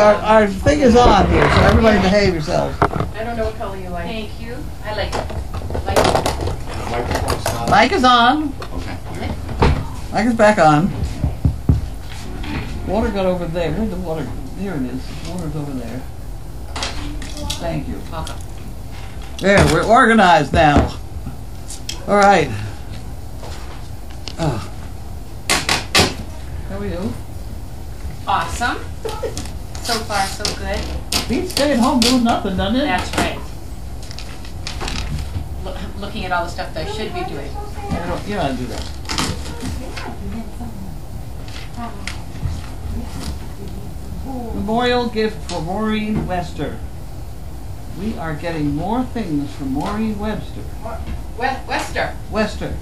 our thing is on here, so everybody behave yourselves. I don't know what color you like. Thank you. I like it. Mic is on. Okay. Mic is back on. Water got over there. Where's the water? There it is. The water's over there. Thank you. Welcome. There, we're organized now. All right. Oh. How are you? Awesome. So far, so good. He's staying home doing nothing, doesn't it? That's right. Looking at all the stuff that I should be doing. You ought to do that. Memorial gift for Maureen Webster. We are getting more things from Maureen Webster. Wester. Webster.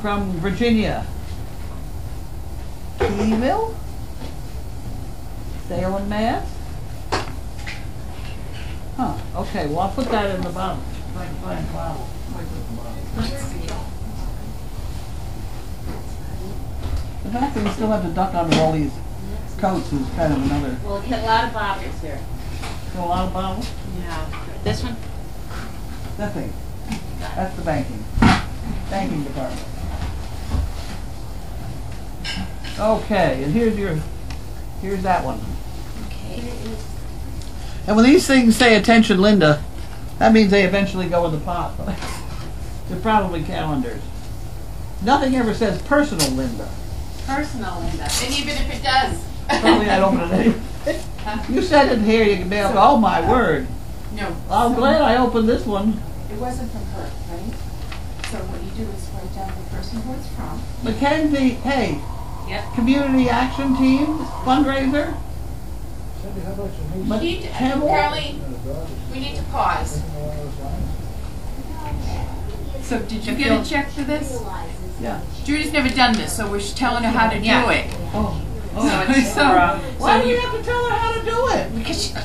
From Virginia. Keyville. Salem, Mass. Huh. Okay, well I'll put that in the bottom. If I can find the bottle. Let's see. The fact that we still have to duck under all these coats is kind of another. We'll get a lot of bottles here. A lot of bottles? Yeah. This one? That thing. That's the banking. Banking department. Okay, and here's that one. Okay. And when these things say attention Linda, that means they eventually go in the pot. They're probably calendars. Nothing ever says personal Linda. Personal, Linda. And even if it does. Probably I'd open it anyway. You said it here, you can be able to, oh my word. No. I'm glad I opened this one. It wasn't from her, right? So what you do is write down the person who it's from. Mackenzie, hey, Yep. Community Action Team, fundraiser. Carlene, we need to pause. So did you get a check for this? Yeah. Judy's never done this, so we're telling her how to do it. Oh. So Why do you have to tell her how to do it?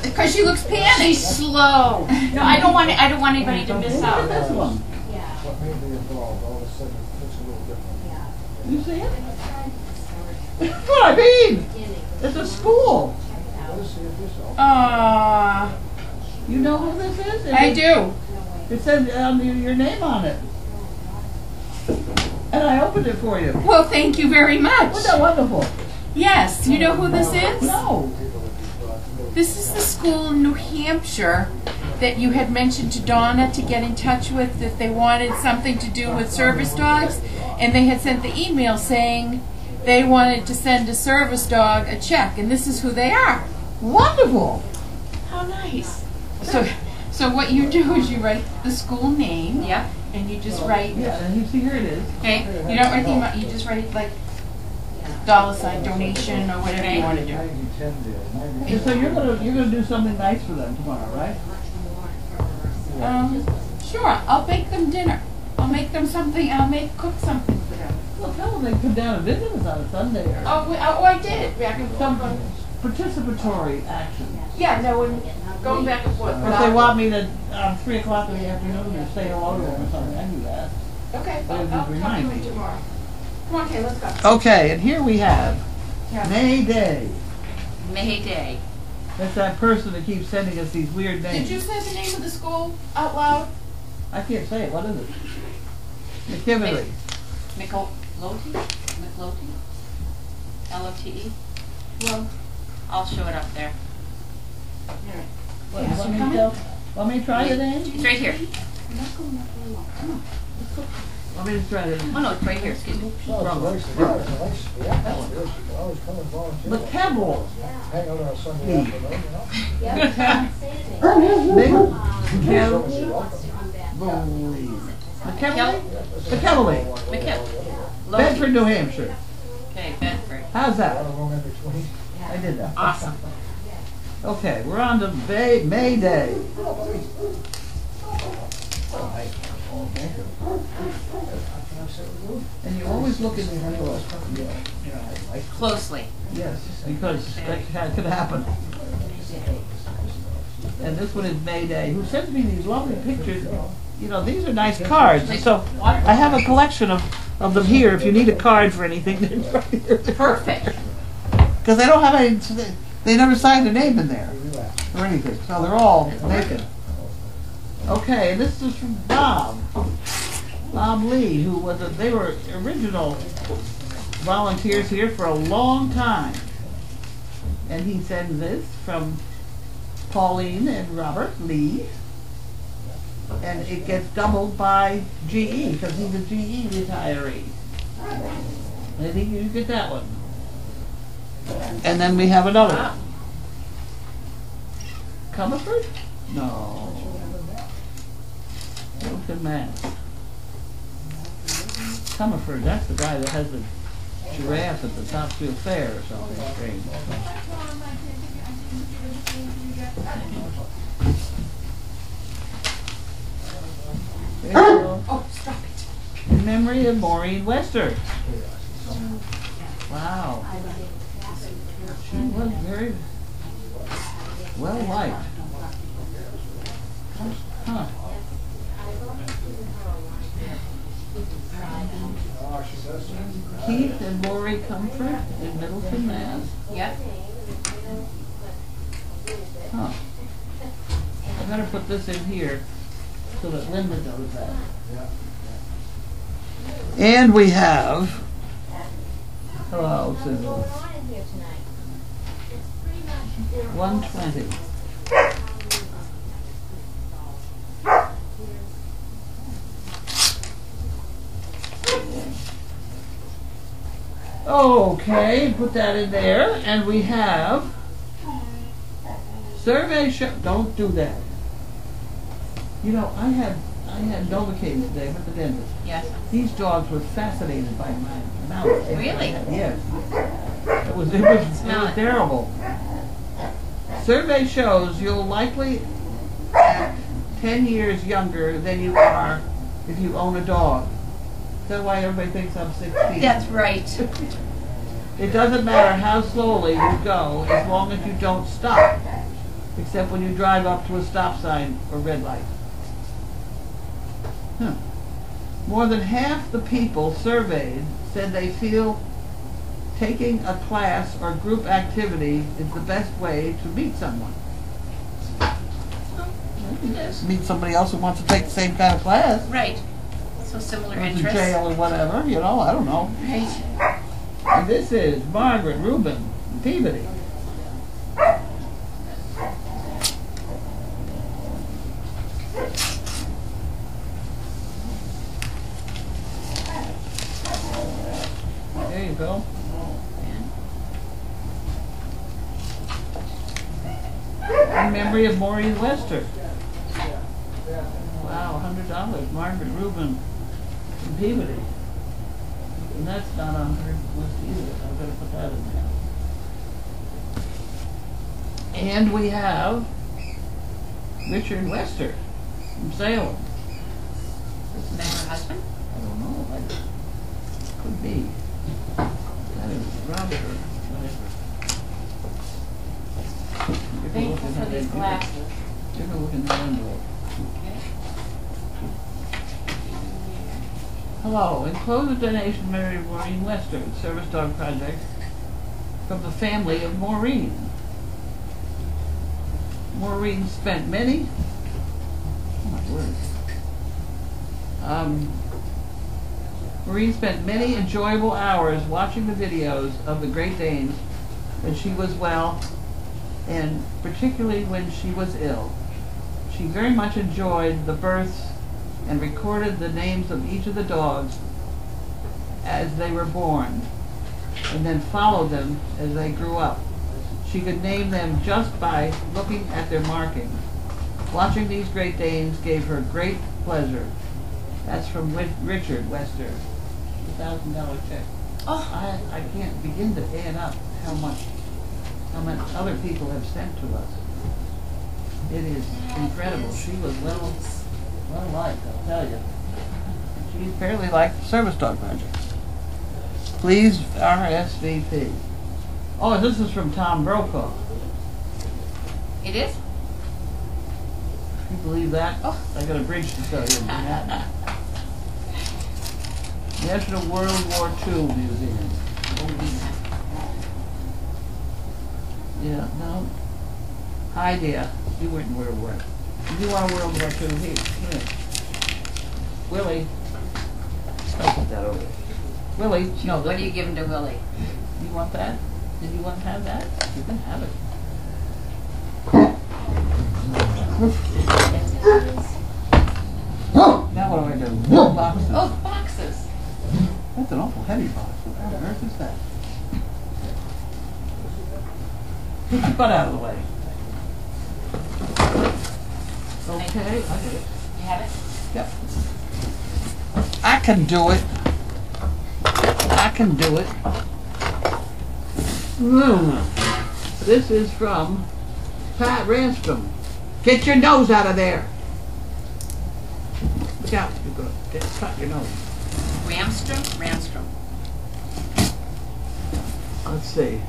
because she looks panicked. She's slow. No, I don't want anybody to miss Look at out. this one. What may be involved, all of a sudden it's a little different. You see it? That's what I mean. It's a school. You know who this is? I do. It says your name on it. And I opened it for you. Well, thank you very much. Wasn't that wonderful? Yes. You know who this is? No. This is the school in New Hampshire that you had mentioned to Donna to get in touch with if they wanted something to do with service dogs. And they had sent the email saying they wanted to send a service dog a check. And this is who they are. Wonderful. How nice. So what you do is you write the school name. Yep. And you just write, Yeah, and you see here it is. okay, you don't write the amount, you just write like $sign donation or whatever you want to do. And so you're gonna do something nice for them tomorrow, right? Sure, I'll bake them dinner. I'll make them something, cook something for them. Well, tell them they can come down and visit us on a Sunday or I did. Back and some forth. participatory action. Yeah, no, and going back and forth. Or if they want me to 3 o'clock in the afternoon to say hello to them or something, I do that. Okay, But it I'll would talk to remind you me. tomorrow. Come on, okay, let's go. Okay, and here we have Yeah. May Day. Mayday. That's that person that keeps sending us these weird names. Did you say the name of the school out loud? I can't say it. What is it? McKinley. McLote? L-O-T-E? Well, I'll show it up there. What, want me to try the name? It's right here. Want me to try the name? Oh no, it's right here, excuse me. McKebble. Hang out on a Sunday afternoon, you know? McKinley. McKell. Bedford, New Hampshire. Okay, Bedford. How's that? Room in between. I did that. Awesome. Okay, we're on to May Day. And you always look at the Closely. Yes, because that could happen. And this one is May Day. Who sends me these lovely pictures? You know, these are nice cards. So I have a collection of them here. If you need a card for anything, they're right here. Perfect. Because because they don't have any. They never signed a name in there or anything, so they're all naked. Okay, this is from Bob Lee, who was they were original volunteers here for a long time, and he sends this from Pauline and Robert Lee, and it gets doubled by GE because he's a GE retiree. I think you get that one. And then we have another one. Comerford? No. Milton, Mass. Comerford, that's the guy that has the giraffe at the Topsfield Fair or something strange. There you go. Oh, stop it. In memory of Maureen Wester. Wow. She was very well liked. Huh. Keith and Lori Comfort in Middleton, Mass. Yep. Huh. I better put this in here so that Linda knows that. And we have, hello, Susan. 120. Okay, put that in there, and we have survey show. Don't do that. You know, I had Novocaine today with the dentist. Yes. These dogs were fascinated by my mouth. Really? Yes. It was terrible. Survey shows you'll likely act 10 years younger than you are if you own a dog. That's why everybody thinks I'm 16. That's right. It doesn't matter how slowly you go as long as you don't stop, except when you drive up to a stop sign or red light. Huh. More than half the people surveyed said they feel taking a class or group activity is the best way to meet someone. Meet somebody else who wants to take the same kind of class. Right. So similar Goes to interests. jail or whatever, you know, I don't know. Right. And this is Margaret Rubin Peabody. There you go. In memory of Maureen Wester. Wow, $100. Margaret Rubin from Peabody. And that's not on her list either. I'm going to put that in there. And we have Richard Wester from Salem. Is that her husband? I don't know. Could be. That is Robert or whatever. Thank you for these glasses. Take a look in the envelope. Okay. Hello. Enclosed a donation to Mary Maureen Wester, Service Dog Project, from the family of Maureen. Maureen spent many, oh my word. Maureen spent many enjoyable hours watching the videos of the Great Danes when she was well, and particularly when she was ill. She very much enjoyed the births and recorded the names of each of the dogs as they were born, and then followed them as they grew up. She could name them just by looking at their markings. Watching these Great Danes gave her great pleasure. That's from Richard Wester, $1,000 check. Oh. I can't begin to add up how much other people have sent to us. It is incredible. She was well liked, I'll tell you. She's fairly like the Service Dog Project. Please RSVP. Oh, this is from Tom Brokaw. It is? Can you believe that? Oh. I got a bridge to tell you. National World War II Museum. Yeah, no. Hi, dear. You wouldn't wear a word. You want a world war too? Here. Willie. I'll put that over there. Willie, no. What are you giving to Willie? You want that? Did you want to have that? You can have it. Now what do I do? Boxes. Oh, boxes. That's an awful heavy box. What on earth is that? Get your butt out of the way. Okay, I get it. You have it? Yep. I can do it. I can do it. This is from Pat Ranstrom. Get your nose out of there. Look out. You're going to cut your nose. Ramstrom? Ramstrom. Let's see.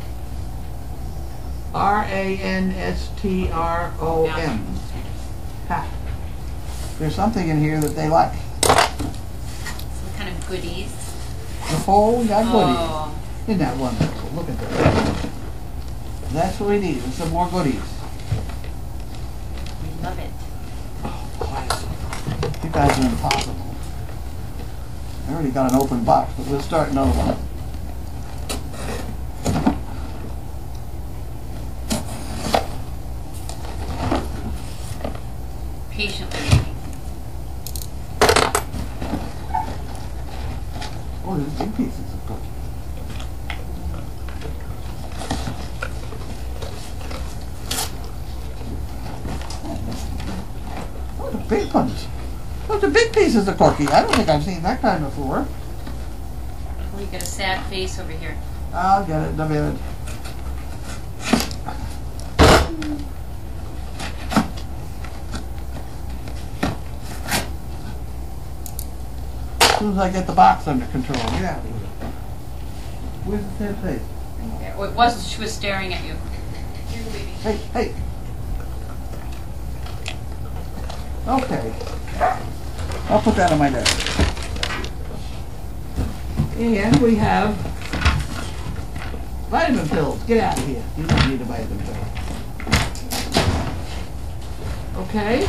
Ranstrom. Pat. There's something in here that they like. Some kind of goodies. The whole got goodies. Oh. Isn't that wonderful? Look at that. That's what we need. And some more goodies. We love it. You guys are impossible. I already got an open box, but we'll start another one. Patiently waiting. Oh, there's big pieces of cookie. Oh, the big ones. Those are big pieces of cookie. I don't think I've seen that kind before. Oh, you got a sad face over here. I'll get it in a minute. As soon as I get the box under control. Get out of here. Where's the sad face? There. Oh, it was. She was staring at you. You're leaving. Hey, hey. Okay. I'll put that on my desk. And we have vitamin pills. Get out of here. You don't need a vitamin pill. Okay.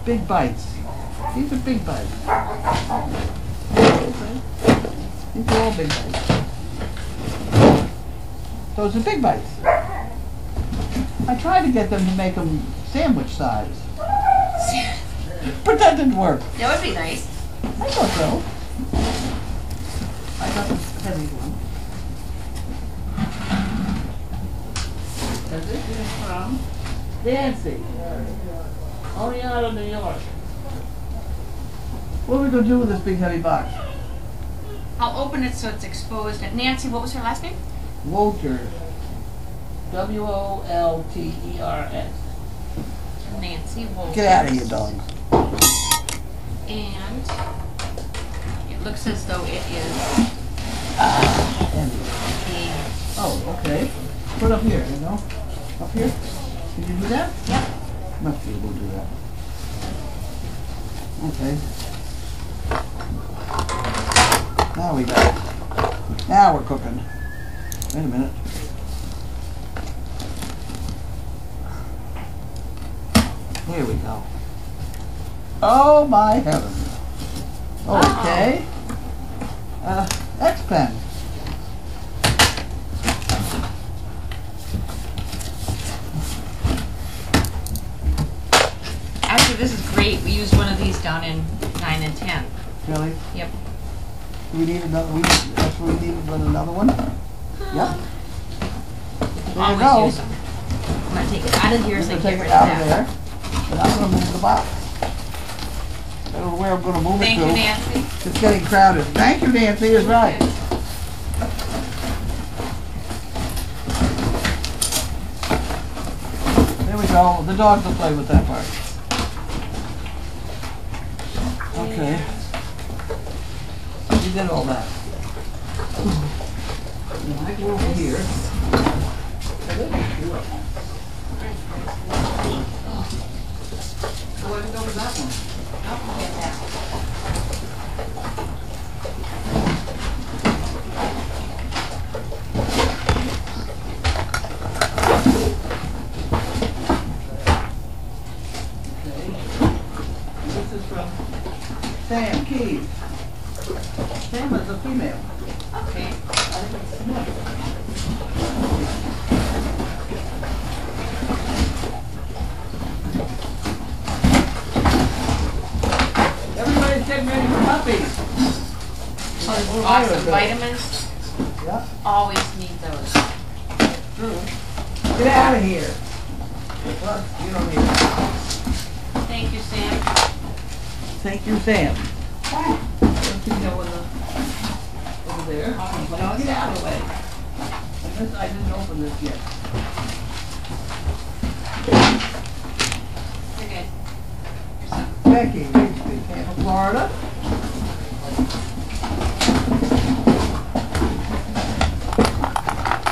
Big bites. These are big bites. Okay. These are all big bites. Those are big bites. I tried to get them to make them sandwich size. But that didn't work. That would be nice. I thought so. I got this heavy one. And this is from Nancy. Only out of New York. What are we going to do with this big heavy box? I'll open it so it's exposed. And Nancy, what was her last name? Wolters. Wolters. Nancy Wolters. Get out of here, dog. And it looks as though it is Oh, okay. Put it up here, you know? Up here? Can you do that? Yep. Must be able to do that. Okay. Now we got it. Now we're cooking. Wait a minute. Here we go. Oh my heavens. Okay. X-Pen. Actually, this is great. We used one of these down in 9 and 10. Really? Yep. Do we need another? That's what we need another one? Yep. There you Always go. use them. I'm going to take it out of here so I We're can gonna get take rid it of out of that. there, and I'm gonna move the box. I don't know where I'm gonna move Thank it you, to. Nancy. It's getting crowded. Thank you, Nancy, is right. There we go. The dogs will play with that part. Okay. You did all that. Now I go over here. So where to go with that one? I'll get that. SDP Mail. Okay. Everybody's getting ready for puppies. Awesome. Vitamins. Yeah. Always need those. True. Get out of here. Well, you don't need it. Thank you, Sam. Thank you, Sam. Don't you know over there? No, get out of the way. I didn't open this yet. You're good. Becky, Rigsby, Tampa, Florida.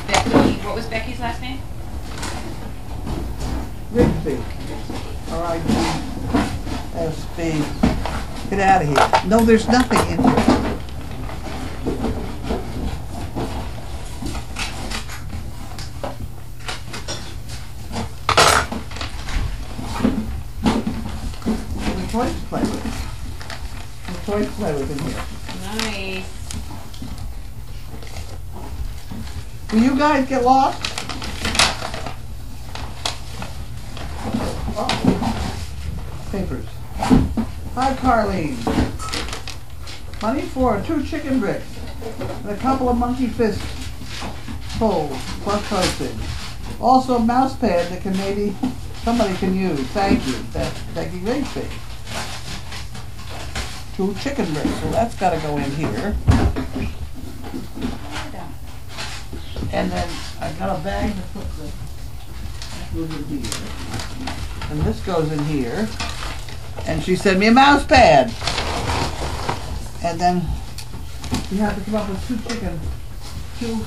Becky, what was Becky's last name? Rigsby. R-I-G-S-B. Get out of here. No, there's nothing in here. The toys to play with. The toys to play with in here. Nice. Will you guys get lost? Oh. Papers. Hi, Carlene. Money for 2 chicken bricks and a couple of monkey fist folds plus postage. Also a mouse pad that can maybe somebody can use. Thank you. That's Becky Rigsby. 2 chicken bricks. So that's got to go in here. And then I've got a bag to put that goes in here. And this goes in here. And she sent me a mouse pad. And then you have to come up with 2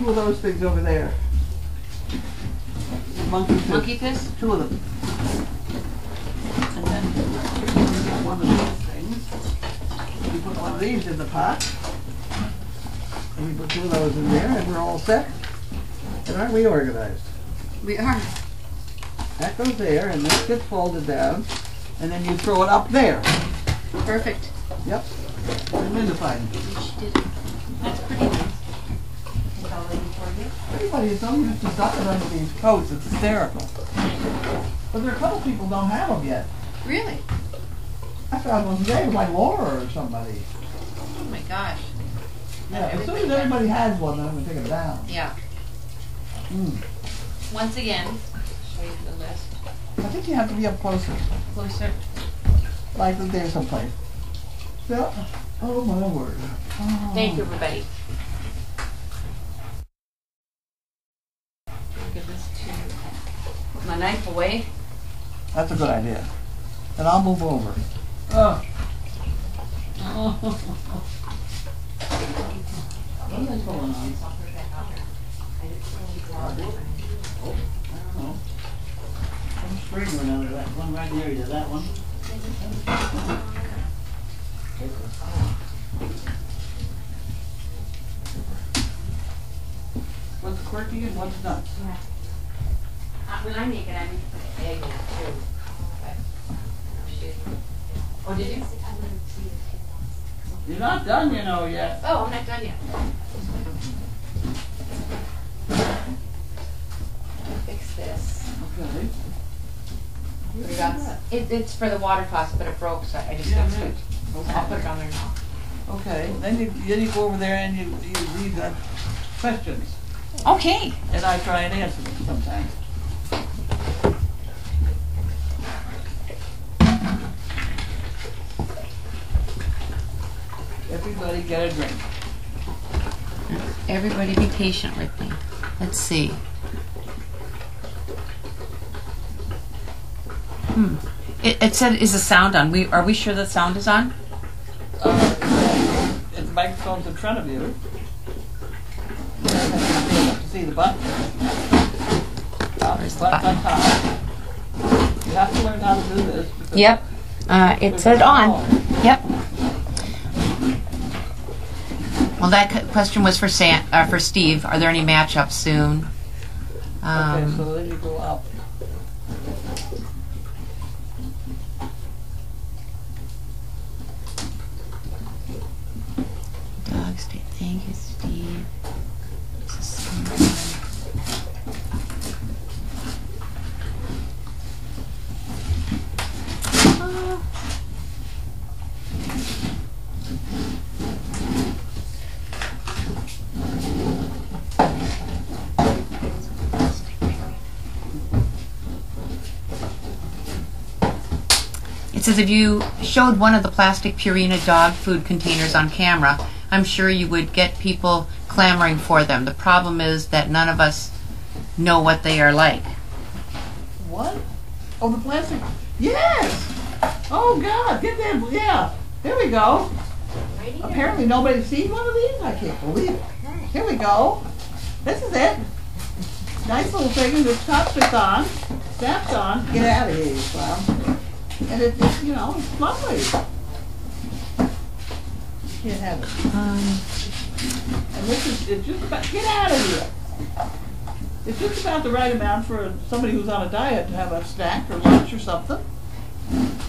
of those things over there. Monkey fish. Monkey fish? 2 of them. And then you get one of these things. You put one of these in the pot. And we put 2 of those in there, and we're all set. And aren't we organized? We are. That goes there, and this gets folded down, and then you throw it up there. Perfect. Yep. And Linda She did it. That's pretty nice. Everybody is so used to ducking under these coats, it's hysterical. But there are a couple people don't have them yet. Really? I found one today, it was like Laura or somebody. Oh my gosh. Yeah, as soon as everybody has one, then I'm going to take it down. Yeah. Once again, show you the list. I think you have to be up closer. Closer. Like there someplace. Yeah. Oh my word. Oh. Thank you, everybody. Give this to put my knife away. That's a good idea. And I'll move over. Oh. What is going on? I don't know. Some string went under that one right there. Either that one. What's quirky and what's nuts? Yeah. When I make it, I make to put an egg in it too. But, oh, did you? You're not done, you know, yet. Oh, I'm not done yet. Fix this. Okay. We got, it's for the water faucet, but it broke, so I just fixed it. Okay. I'll put it on there now. Okay. Then you go over there and you read the questions. Okay. And I try and answer them sometimes. Everybody get a drink. Everybody be patient with me. Let's see. It said, is the sound on? Are we sure the sound is on? If the microphone's in front of you, you have to see the button. Where's the Button's on button? top. You have to learn how to do this. because Yep. It said on. Yep. Well, that question was for Steve. Are there any matchups soon? Okay, so then you go up. It says if you showed one of the plastic Purina dog food containers on camera, I'm sure you would get people clamoring for them. The problem is that none of us know what they are like. What? Oh, the plastic? Yes! Oh, God, get that, yeah. There we go. Apparently nobody's seen one of these? I can't believe it. Here we go. This is it. Nice little thing with chopsticks on, snaps on. Get out of here, you clown. And it's, you know, it's lovely. You can't have it. And this is, it's just about, get out of here. It's just about the right amount for somebody who's on a diet to have a snack or lunch or something.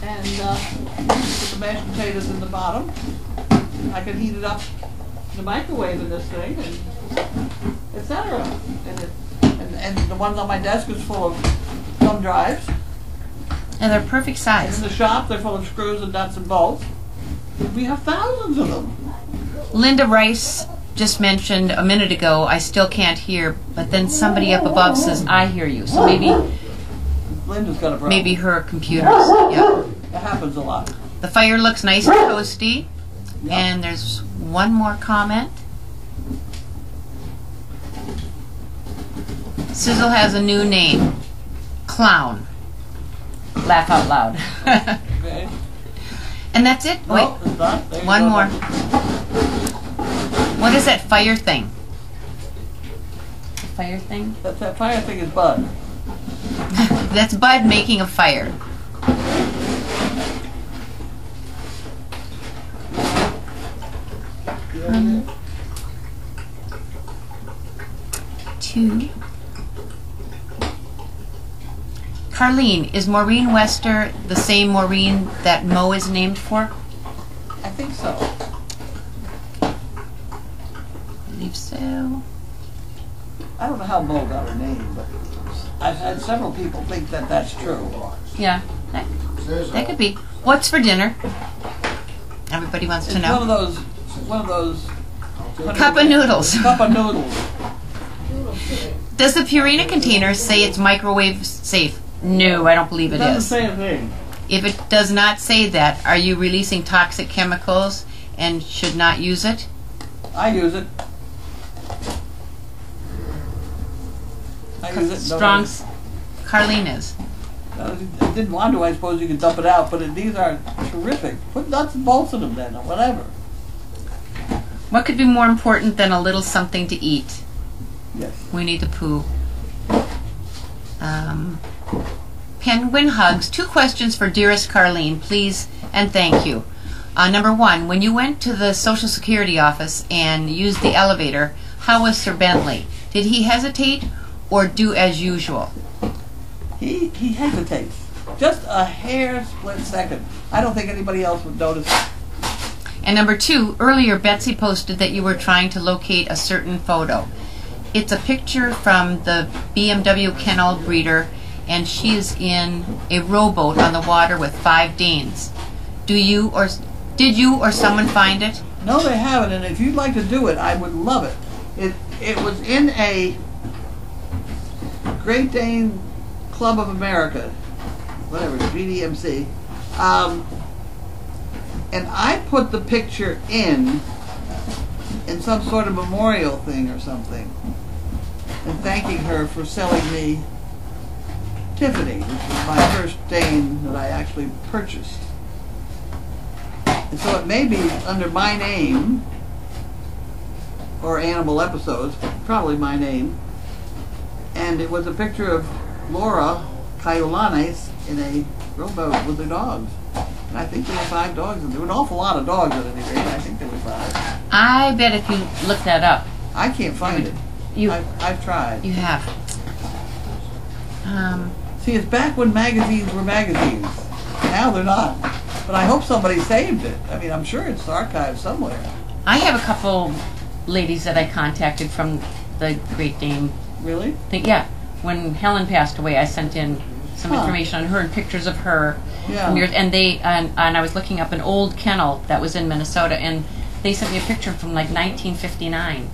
And put the mashed potatoes in the bottom. I can heat it up in the microwave in this thing, and etc. And the ones on my desk is full of thumb drives. And they're perfect And size. in the shop, they're full of screws and nuts and bolts. We have thousands of them. Linda Rice just mentioned a minute ago, I still can't hear, but then somebody up above says, I hear you. So maybe Linda's got a problem. maybe her computer's, yeah. It happens a lot. The fire looks nice and toasty. And there's one more comment. Sizzle has a new name. Clown. Laugh out loud. Okay. And that's it? Wait, No, it's not. There you one go. more. What is that fire thing? The fire thing? That fire thing is Bud. That's Bud making a fire. Two. Carlene, is Maureen Wester the same Maureen that Mo is named for? I think so. I believe so. I don't know how Mo got her name, but I've had several people think that that's true. Yeah, that could be. What's for dinner? Everybody wants to It's know. one of those Cup of noodles. cup of noodles. Does the Purina container say it's microwave safe? No, I don't believe It it doesn't is. say a thing. If it does not say that, are you releasing toxic chemicals and should not use it? I use it. I use it. Strong. Carlene is. I didn't want to. I suppose you could dump it out, but these are terrific. Put nuts and bolts in them then, or whatever. What could be more important than a little something to eat? Yes. We need to poo. Penguin hugs. 2 questions for dearest Carlene, please and thank you. Number 1, when you went to the Social Security office and used the elevator, how was Sir Bentley? Did he hesitate or do as usual? He hesitates. Just a hair split second. I don't think anybody else would notice it. And number 2, earlier Betsy posted that you were trying to locate a certain photo. It's a picture from the BMW kennel breeder, and she is in a rowboat on the water with 5 Danes. Did you or someone find it? No, they haven't, and if you'd like to do it, I would love it. It was in a Great Dane Club of America, whatever, GDMC, and I put the picture in some sort of memorial thing or something, and thanking her for selling me Tiffany, which was my first Dane that I actually purchased. And so it may be under my name, or Animal Episodes, probably my name, and it was a picture of Laura Cayolanes in a rowboat with her dogs. And I think there were 5 dogs, and there were an awful lot of dogs at any rate. I think there were 5. I bet if you look that up, I can't find it. I've tried. you have. See, it's back when magazines were magazines. Now they're not. But I hope somebody saved it. I mean, I'm sure it's archived somewhere. I have a couple ladies that I contacted from the Great Dane Really? thing. Yeah, when Helen passed away, I sent in some Huh. information on her and pictures of her Yeah. from years. And and I was looking up an old kennel that was in Minnesota, and they sent me a picture from like 1959.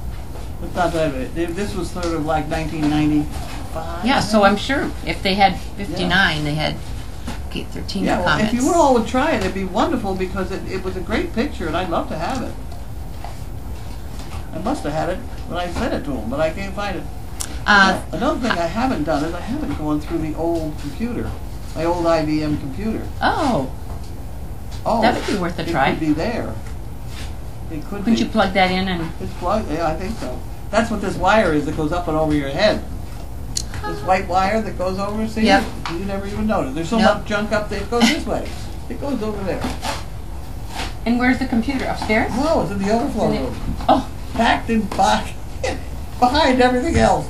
It's not that bad. This was sort of like 1995. Yeah, so I'm sure if they had 59, they had Okay, 13 Yeah, well, comments. if you all would try it, it'd be wonderful because it was a great picture and I'd love to have it. I must have had it when I sent it to him, but I can't find it. Another thing I haven't done is I haven't gone through the old computer, my old IBM computer. Oh, Oh, that would be worth a try. It could be there. It could Couldn't be. you plug that in and... It's plugged, yeah, I think so. That's what this wire is that goes up and over your head. This white wire that goes over, see? Yep. You never even notice. There's so Nope. much junk up there, it goes this way. It goes over there. And where's the computer? Upstairs? No, it's in the overflow Is it- room. Oh, Packed in behind everything else.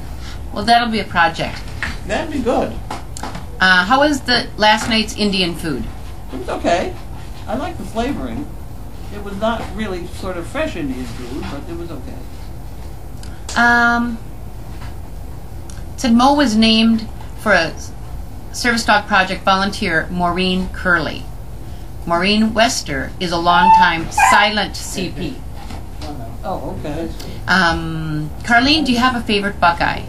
well, that'll be a project. That'd be good. How was the last night's Indian food? It was okay. I like the flavoring. It was not really sort of fresh Indian food, but it was okay. It said Mo was named for a service dog project volunteer, Maureen Curley. Maureen Wester is a longtime silent CP. Oh, okay. Carlene, do you have a favorite Buckeye?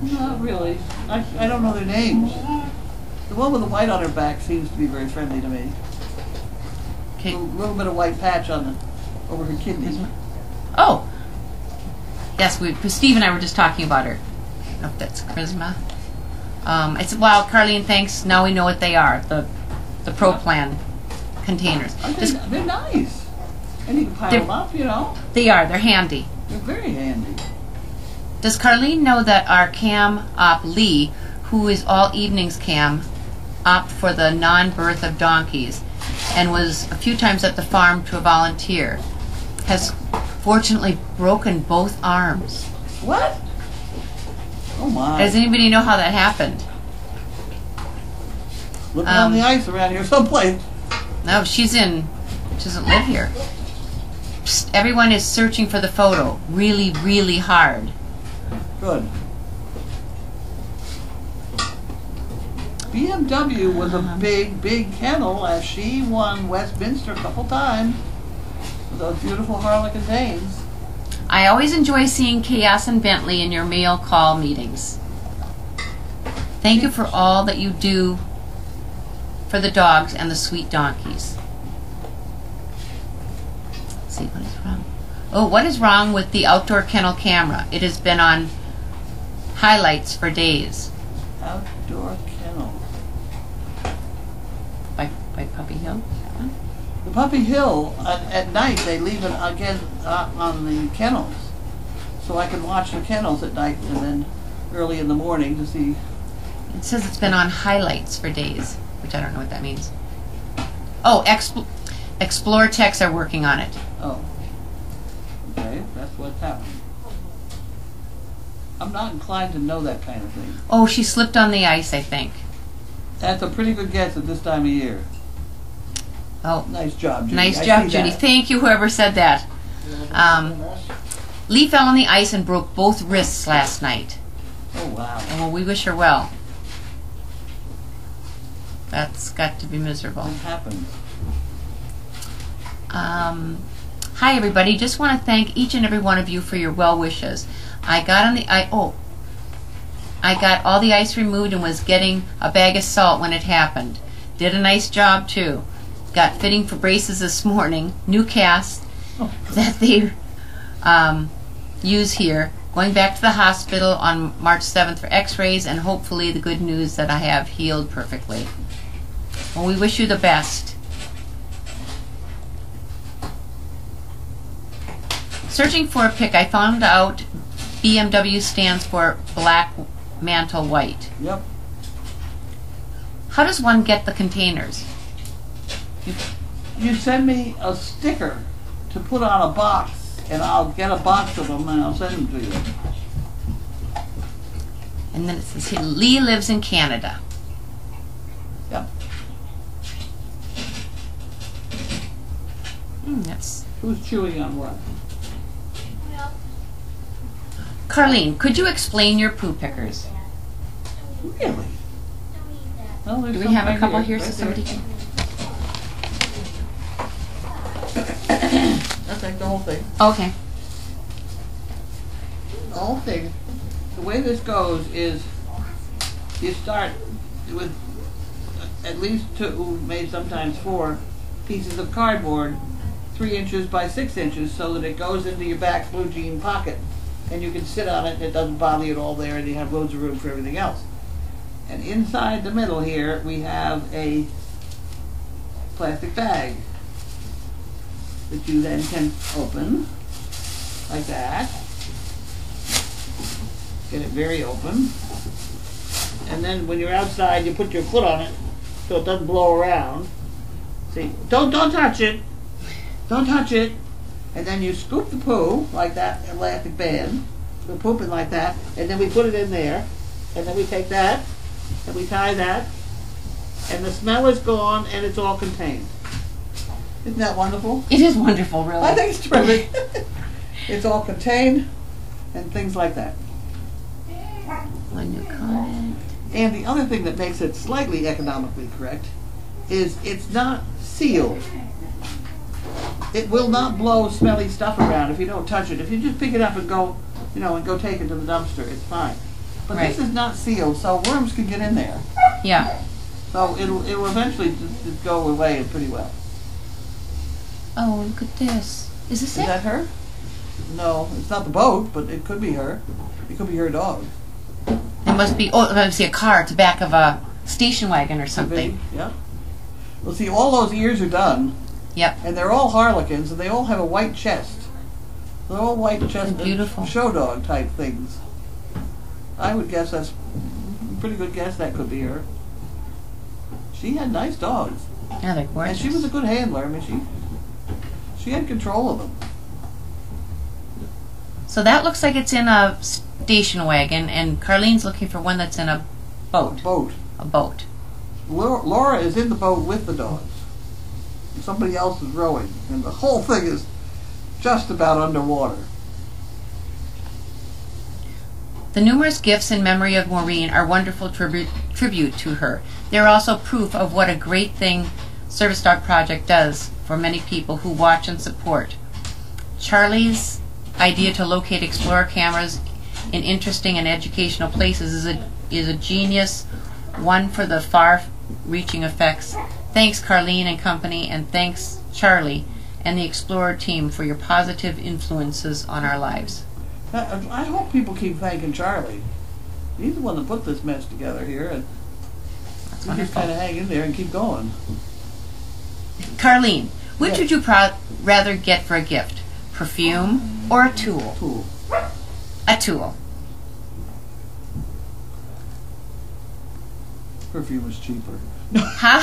Not really. I don't know their names. The one with the white on her back seems to be very friendly to me. Okay. A little bit of white patch on over her kidneys. Oh, yes. Steve and I were just talking about her. I don't know if that's Charisma. I said, "Wow, Carlene, thanks. Now we know what they are. The Pro Plan containers. They're nice. And you can pile them up, you know. They are. They're handy." They're very handy. Does Carlene know that our cam op Lee, who is all evenings cam op for the non-birth of donkeys, and was a few times at the farm to a volunteer, has fortunately broken both arms? What? Oh my. Does anybody know how that happened? Look on the ice around here someplace. No, she doesn't live here. Psst, everyone is searching for the photo really, really hard. Good. BMW was a big, big kennel as she won Westminster a couple times with those beautiful Harlequin Danes. I always enjoy seeing Chaos and Bentley in your mail call meetings. Thank you for all that you do for the dogs and the sweet donkeys. Let's see, what is wrong? Oh, what is wrong with the outdoor kennel camera? It has been on highlights for days. Outdoor kennel. By Puppy Hill? The Puppy Hill, at night, they leave it again on the kennels. So I can watch the kennels at night and then early in the morning to see. It says it's been on highlights for days, which I don't know what that means. Oh, Explore Techs are working on it. Oh. Okay, that's what's happening. I'm not inclined to know that kind of thing. Oh, she slipped on the ice, I think. That's a pretty good guess at this time of year. Oh, Nice job, Judy. nice I job, see Judy. that. Thank you, whoever said that. Lee fell on the ice and broke both wrists last night. Oh, wow. Well, we wish her well. That's got to be miserable. What happened? Hi, everybody. Just want to thank each and every one of you for your well wishes. I got all the ice removed and was getting a bag of salt when it happened. Did a nice job too. Got fitting for braces this morning. New cast that they use here. Going back to the hospital on March 7th for x-rays, and hopefully the good news that I have healed perfectly. Well, we wish you the best. Searching for a pic, I found out BMW stands for Black Mantle White. Yep. How does one get the containers? You send me a sticker to put on a box, and I'll get a box of them and I'll send them to you. And then it says here, Lee lives in Canada. Yep. That's Who's chewing on what? Carlene, could you explain your poo pickers? Really? Well, there's Do we some have a right couple here right so somebody there. can... That's like the whole thing. Okay. The whole thing. The way this goes is you start with at least 2, maybe sometimes 4 pieces of cardboard, 3 inches by 6 inches, so that it goes into your back blue jean pocket, and you can sit on it and it doesn't bother you at all there, and you have loads of room for everything else. And inside the middle here we have a plastic bag that you then can open like that. Get it very open. And then when you're outside, you put your foot on it so it doesn't blow around. See, don't touch it. Don't touch it. And then you scoop the poo like that elastic band. The poop in like that, and then we put it in there, and then we take that and we tie that, and the smell is gone and it's all contained. Isn't that wonderful? It is wonderful, really. I think it's terrific. It's all contained and things like that. One new comment. And the other thing that makes it slightly economically correct is it's not sealed. It will not blow smelly stuff around if you don't touch it. If you just pick it up and go, and go take it to the dumpster, it's fine. But Right. this is not sealed, so worms can get in there. Yeah. So it'll eventually just go away pretty well. Oh, look at this. Is this Is it? that her? No, it's not the boat, but it could be her. It could be her dog. It must be, oh, let me see, a car at the back of a station wagon or Could something. be, yeah. Well, see, all those ears are done, Yep. and they're all harlequins, and they all have a white chest. They're all white chest, They're beautiful. show dog type things. I would guess that's a pretty good guess. That could be her. She had nice dogs, Yeah, they're gorgeous. and she was a good handler. I mean, she had control of them. So that looks like it's in a station wagon, and Carlene's looking for one that's in a boat. Boat. A boat. Laura is in the boat with the dogs. Somebody else is rowing, and the whole thing is just about underwater. The numerous gifts in memory of Maureen are wonderful tribute to her. They are also proof of what a great thing Service Dog Project does for many people who watch and support. Charlie's idea to locate Explorer cameras in interesting and educational places is a genius one for the far-reaching effects. Thanks, Carlene and company, and thanks, Charlie and the Explorer team, for your positive influences on our lives. I hope people keep thanking Charlie. He's the one that put this mess together here, and That's we just wonderful. kind of hang in there and keep going. Carlene, which Yes. would you rather get for a gift? Perfume or a tool? Cool. A tool. Perfume is cheaper. How,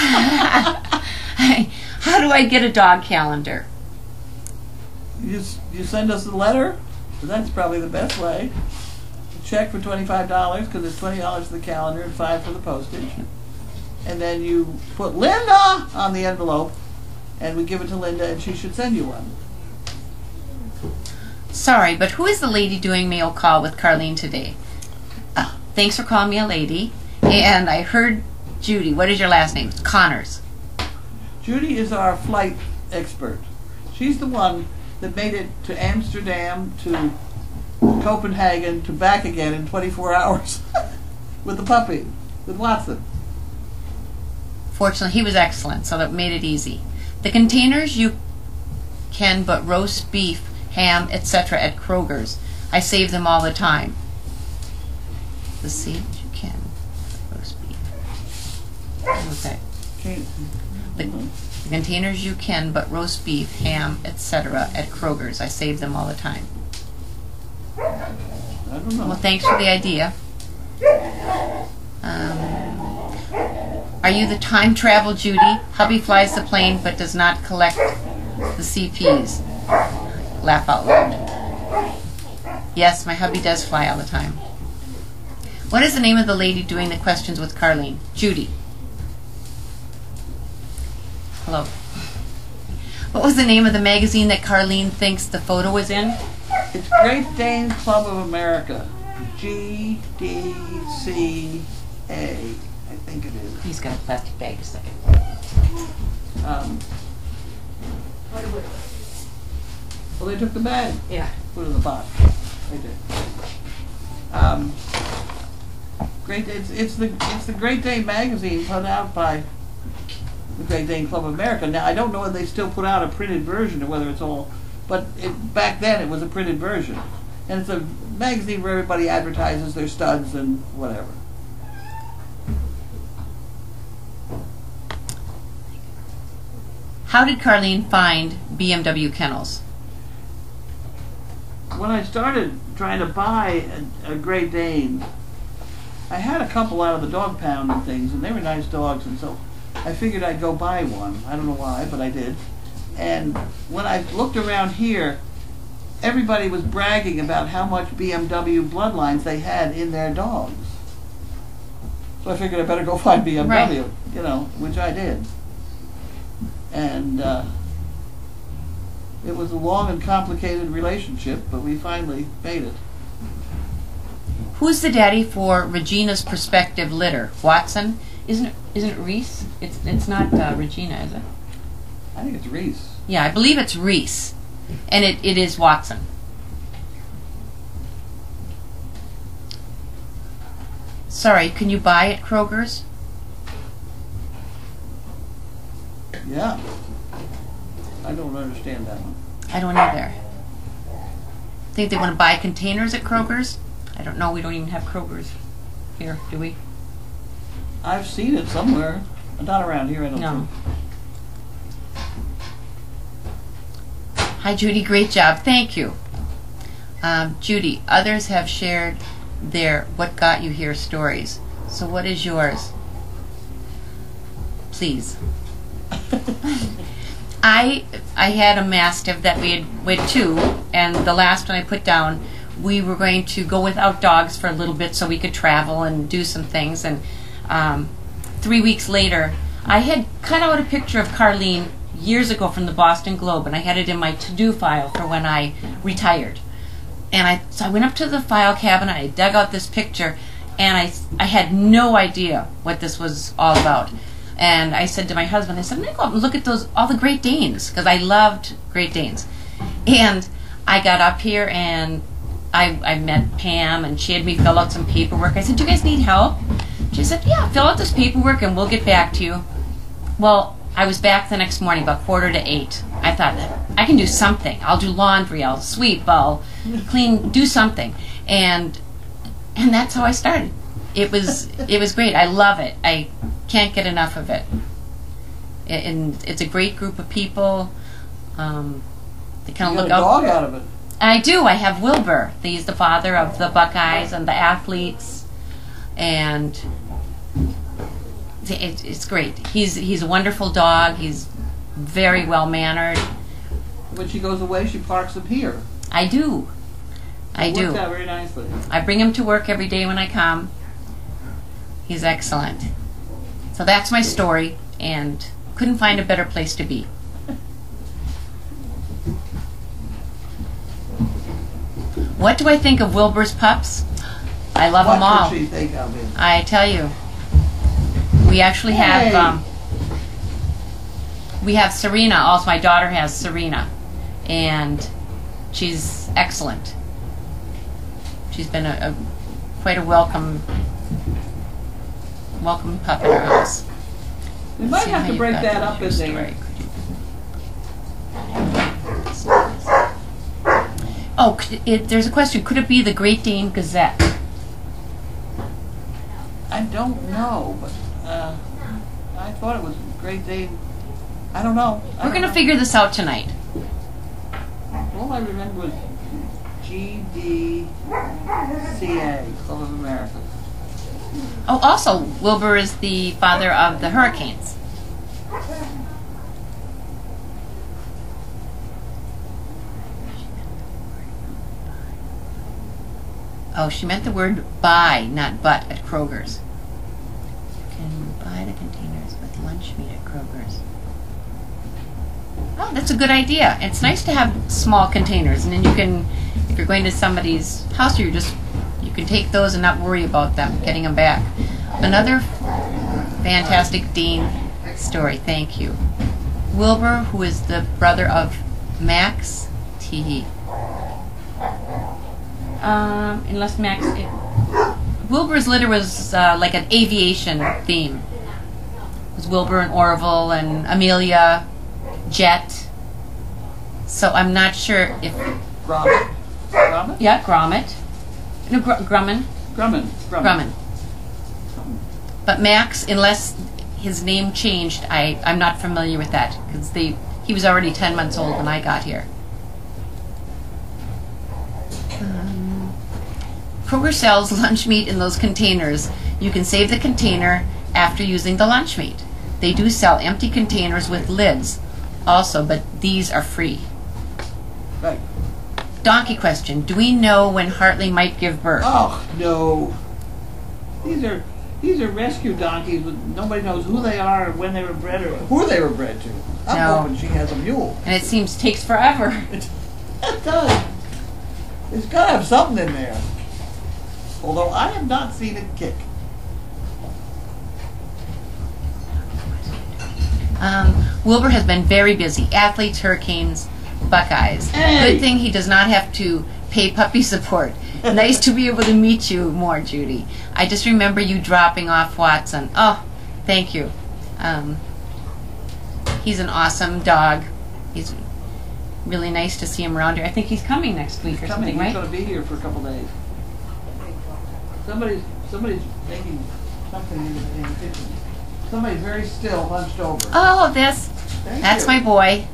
how do I get a dog calendar? You send us a letter. That's probably the best way. A check for $25 because it's $20 for the calendar and $5 for the postage. And then you put Linda on the envelope, and we give it to Linda, and she should send you one. Sorry, but who is the lady doing mail call with Carlene today? Thanks for calling me a lady. And I heard Judy. What is your last name? Connors. Judy is our flight expert. She's the one that made it to Amsterdam, to Copenhagen, to back again in 24 hours with the puppy, with Watson. Fortunately, he was excellent, so that made it easy. The containers you can but roast beef, ham, etc. at Kroger's. I save them all the time. The seeds you can roast beef. Okay. Can't, The containers you can but roast beef, ham, etc. at Kroger's. I save them all the time. I don't know. Well, thanks for the idea. Are you the time travel Judy? Hubby flies the plane but does not collect the CPs. Laugh out loud. Yes, my hubby does fly all the time. What is the name of the lady doing the questions with Carlene? Judy. Hello. What was the name of the magazine that Carlene thinks the photo was in? It's Great Dane Club of America. GDCA, I think it is. He's got a plastic bag a second. Well, they took the bag. Yeah. Put it in the box. They did. Great. It's the Great Dane magazine put out by the Great Dane Club of America. Now, I don't know if they still put out a printed version or whether it's all, but back then it was a printed version. And it's a magazine where everybody advertises their studs and whatever. How did Carlene find BMW Kennels? When I started trying to buy a Great Dane, I had a couple out of the dog pound and things, and they were nice dogs, and so I figured I'd go buy one. I don't know why, but I did. And when I looked around here, everybody was bragging about how much BMW bloodlines they had in their dogs. So I figured I better go find BMW, Right. you know, which I did. And it was a long and complicated relationship, but we finally made it. Who's the daddy for Regina's prospective litter? Watson? Isn't it Reese? It's not Regina, is it? I think it's Reese. Yeah, I believe it's Reese. And it is Watson. Sorry, can you buy at Kroger's? Yeah. I don't understand that one. I don't either. Think they want to buy containers at Kroger's? I don't know. We don't even have Kroger's here, do we? I've seen it somewhere. Not around here, I don't No. think. Hi, Judy. Great job. Thank you. Judy, others have shared their what got you here stories. So what is yours? Please. I had a Mastiff that we had two, and the last one I put down, we were going to go without dogs for a little bit so we could travel and do some things. And 3 weeks later, I had cut out a picture of Carlene years ago from the Boston Globe, and I had it in my to-do file for when I retired. And so I went up to the file cabinet, I dug out this picture, and I had no idea what this was all about. And I said to my husband, I said, I'm going to go up and look at all the Great Danes, because I loved Great Danes. And I got up here and I met Pam, and she had me fill out some paperwork. I said, do you guys need help? She said, yeah, fill out this paperwork and we'll get back to you. Well, I was back the next morning about 7:45. I thought, I can do something. I'll do laundry, I'll sweep, I'll clean, do something. And that's how I started. It was great. I love it. I can't get enough of it. And it's a great group of people. They kind of look You got a out. dog out of it. I do. I have Wilbur. He's the father of the Buckeyes and the athletes, and it's great. He's a wonderful dog. He's very well mannered. When she goes away, she parks him here. I do. I do. Works out very nicely. I bring him to work every day when I come. He's excellent. So that's my story, and couldn't find a better place to be. What do I think of Wilbur's pups? I love them all. What did she think of him? I tell you, we actually have we have Serena. Also, my daughter has Serena, and she's excellent. She's been quite a welcome pup in our house. We might See have how to you've break got that the up in news there. story. Oh, there's a question. Could it be the Great Dane Gazette? I don't know, but I thought it was Great Dane. I don't know. We're going to figure this out tonight. All I remember was GDCA, Club of America. Oh, also, Wilbur is the father of the Hurricanes. Oh, she meant the word buy, not but, at Kroger's. You can buy the containers with lunch meat at Kroger's. Oh, that's a good idea. It's nice to have small containers, and then you can, if you're going to somebody's house, you can take those and not worry about them, getting them back. Another fantastic Dane story, thank you. Wilbur, who is the brother of Max, Teehee. Unless Max... Wilbur's litter was like an aviation theme. It was Wilbur and Orville and Amelia, Jet. So I'm not sure if... Gromit? Gromit? Yeah, Gromit. No, Grumman. Grumman. But Max, unless his name changed, I'm not familiar with that because he was already 10 months old when I got here. Kroger sells lunch meat in those containers. You can save the container after using the lunch meat. They do sell empty containers with lids also, but these are free. Right. Donkey question. Do we know when Hartley might give birth? Oh, no. These are rescue donkeys, but nobody knows who they are, or when they were bred, or who they were bred to. I'm No. hoping she has a mule. And it seems takes forever. It does. It's got to have something in there. Although I have not seen it kick. Wilbur has been very busy. Athletes, hurricanes, Buckeyes. Hey! Good thing he does not have to pay puppy support. Nice to be able to meet you more, Judy. I just remember you dropping off Watson. Oh, thank you. He's an awesome dog. He's really nice to see him around here. I think he's coming next week or something, right? He's going to be here for a couple days. Somebody's making something in the kitchen. Somebody's very still, hunched over. Oh, that's You. my boy.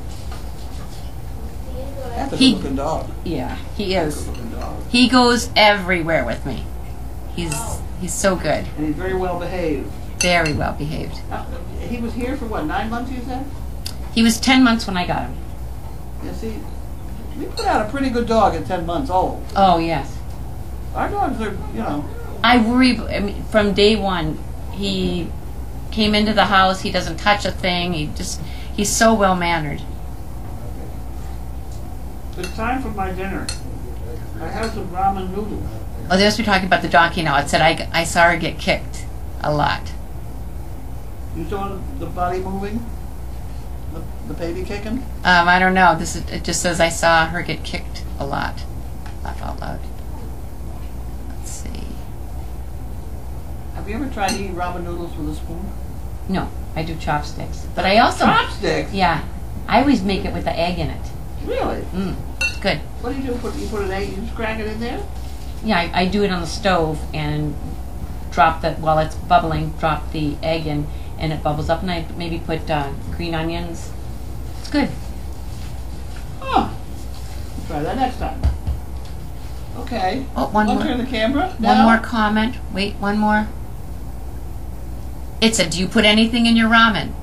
That's a He- good looking dog. Yeah, he That's is. a good looking dog. He goes everywhere with me. He's so good. And he's very well behaved. Very well behaved. He was here for what, 9 months you said? He was 10 months when I got him. Yeah, see, we put out a pretty good dog at 10 months old. Oh, yes. Our dogs are, you know. I worry, from day one, he came into the house, he doesn't touch a thing, he's so well mannered. It's time for my dinner. I have some ramen noodles. Oh, they must be talking about the donkey now. It said I saw her get kicked a lot. You saw the body moving? The baby kicking? I don't know. It just says I saw her get kicked a lot. Laugh out loud. Let's see. Have you ever tried to eat ramen noodles with a spoon? No, I do chopsticks. But I also... Chopsticks? Yeah. I always make it with the egg in it. Really? It's good. What do? You put an egg, you just crack it in there? Yeah, I do it on the stove and while it's bubbling, drop the egg in and it bubbles up, and I maybe put green onions. It's good. Huh. We'll try that next time. Okay. Oh, one I'll more. turn the camera. One now. more comment. Wait, one more. It said, do you put anything in your ramen?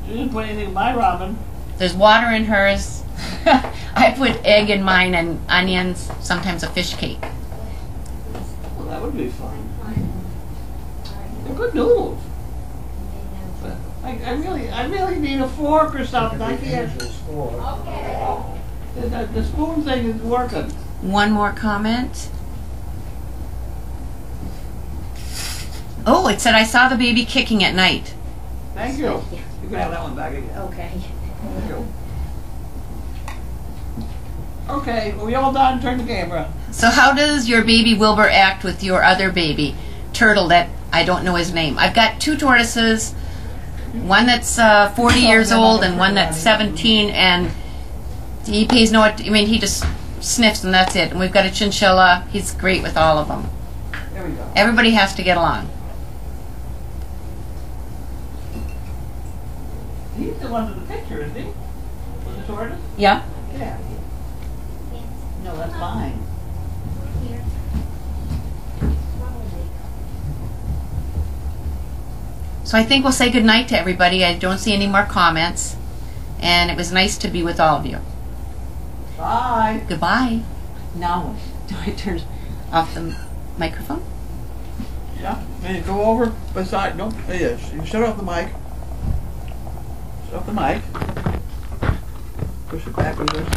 You didn't put anything in my ramen. There's water in hers. I put egg in mine and onions, sometimes a fish cake. Well, that would be fun. They're good noodles. But I really need a fork or something. I can't. The spoon thing is working. One more comment. Oh, it said I saw the baby kicking at night. Thank you. You can have that one back again. Okay. Thank you. Okay, are we all done? Turn the camera. So how does your baby Wilbur act with your other baby, Turtle, that I don't know his name? I've got 2 tortoises, one that's 40 years old and one that's 17, and he pays no, he just sniffs and that's it. And we've got a chinchilla. He's great with all of them. There we go. Everybody has to get along. He's the one with the picture, isn't he? With the tortoise? Yeah? Yeah. No, that's mine. So I think we'll say good night to everybody. I don't see any more comments. And it was nice to be with all of you. Bye. Goodbye. Now what? Do I turn off the microphone? Yeah. And you go over beside. No, yes. You shut off the mic. Shut off the mic. Push it back with this.